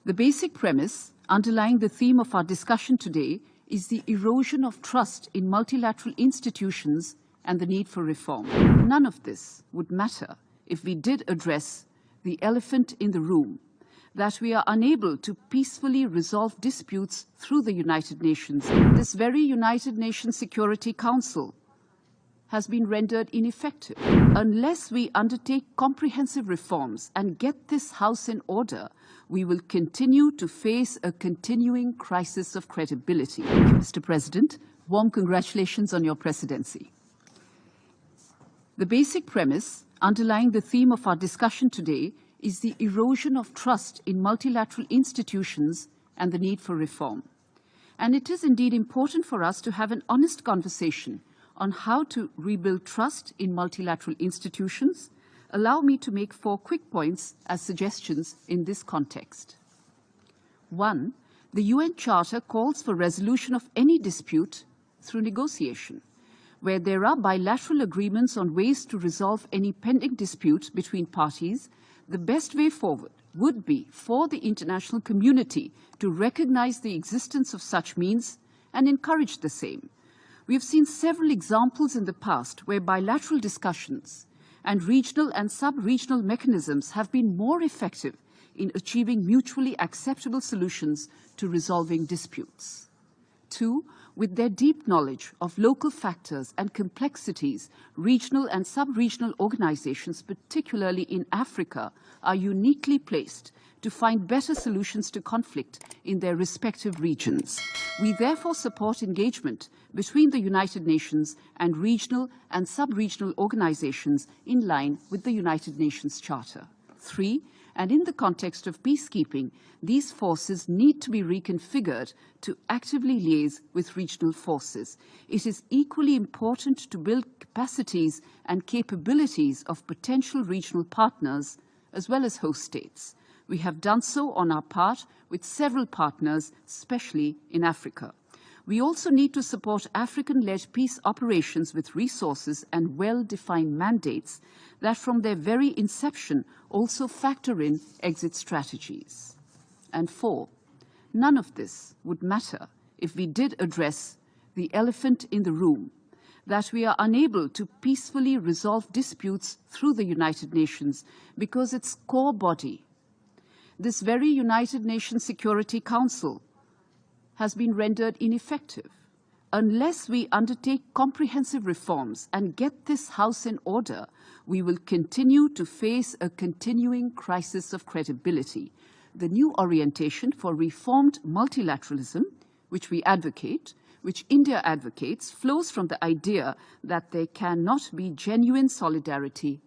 The basic premise underlying the theme of our discussion today is the erosion of trust in multilateral institutions and the need for reform. None of this would matter if we did address the elephant in the room, that we are unable to peacefully resolve disputes through the United Nations. This very United Nations Security Council has been rendered ineffective. Unless we undertake comprehensive reforms and get this House in order, we will continue to face a continuing crisis of credibility. Thank you, Mr. President. Warm congratulations on your presidency. The basic premise underlying the theme of our discussion today is the erosion of trust in multilateral institutions and the need for reform. And it is indeed important for us to have an honest conversation on how to rebuild trust in multilateral institutions. Allow me to make 4 quick points as suggestions in this context. 1. The UN Charter calls for resolution of any dispute through negotiation. Where there are bilateral agreements on ways to resolve any pending dispute between parties, the best way forward would be for the international community to recognize the existence of such means and encourage the same. We have seen several examples in the past where bilateral discussions and regional and sub-regional mechanisms have been more effective in achieving mutually acceptable solutions to resolving disputes. 2. With their deep knowledge of local factors and complexities, regional and sub-regional organizations, particularly in Africa, are uniquely placed to find better solutions to conflict in their respective regions. We therefore support engagement between the United Nations and regional and sub-regional organizations in line with the United Nations Charter. 3. And in the context of peacekeeping, these forces need to be reconfigured to actively liaise with regional forces. It is equally important to build capacities and capabilities of potential regional partners as well as host states. We have done so on our part with several partners, especially in Africa. We also need to support African-led peace operations with resources and well-defined mandates that from their very inception also factor in exit strategies. And 4, none of this would matter if we did address the elephant in the room, that we are unable to peacefully resolve disputes through the United Nations because its core body, this very United Nations Security Council, has been rendered ineffective. Unless we undertake comprehensive reforms and get this House in order, we will continue to face a continuing crisis of credibility. The new orientation for reformed multilateralism, which we advocate, which India advocates, flows from the idea that there cannot be genuine solidarity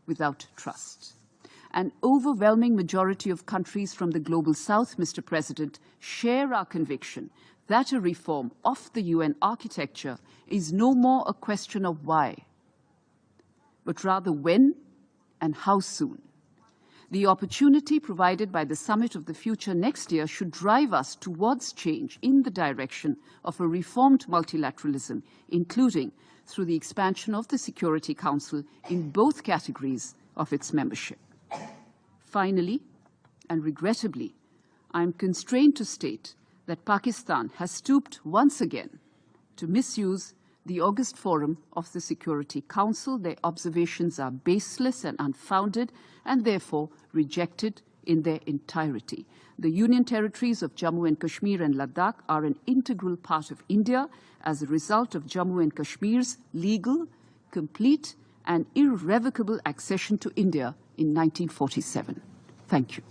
without trust. An overwhelming majority of countries from the Global South, Mr. President, share our conviction that a reform of the UN architecture is no more a question of why, but rather when and how soon. The opportunity provided by the Summit of the Future next year should drive us towards change in the direction of a reformed multilateralism, including through the expansion of the Security Council in both categories of its membership. Finally, and regrettably, I am constrained to state that Pakistan has stooped once again to misuse the August Forum of the Security Council. Their observations are baseless and unfounded and therefore rejected in their entirety. The Union territories of Jammu and Kashmir and Ladakh are an integral part of India as a result of Jammu and Kashmir's legal, complete and irrevocable accession to India in 1947. Thank you.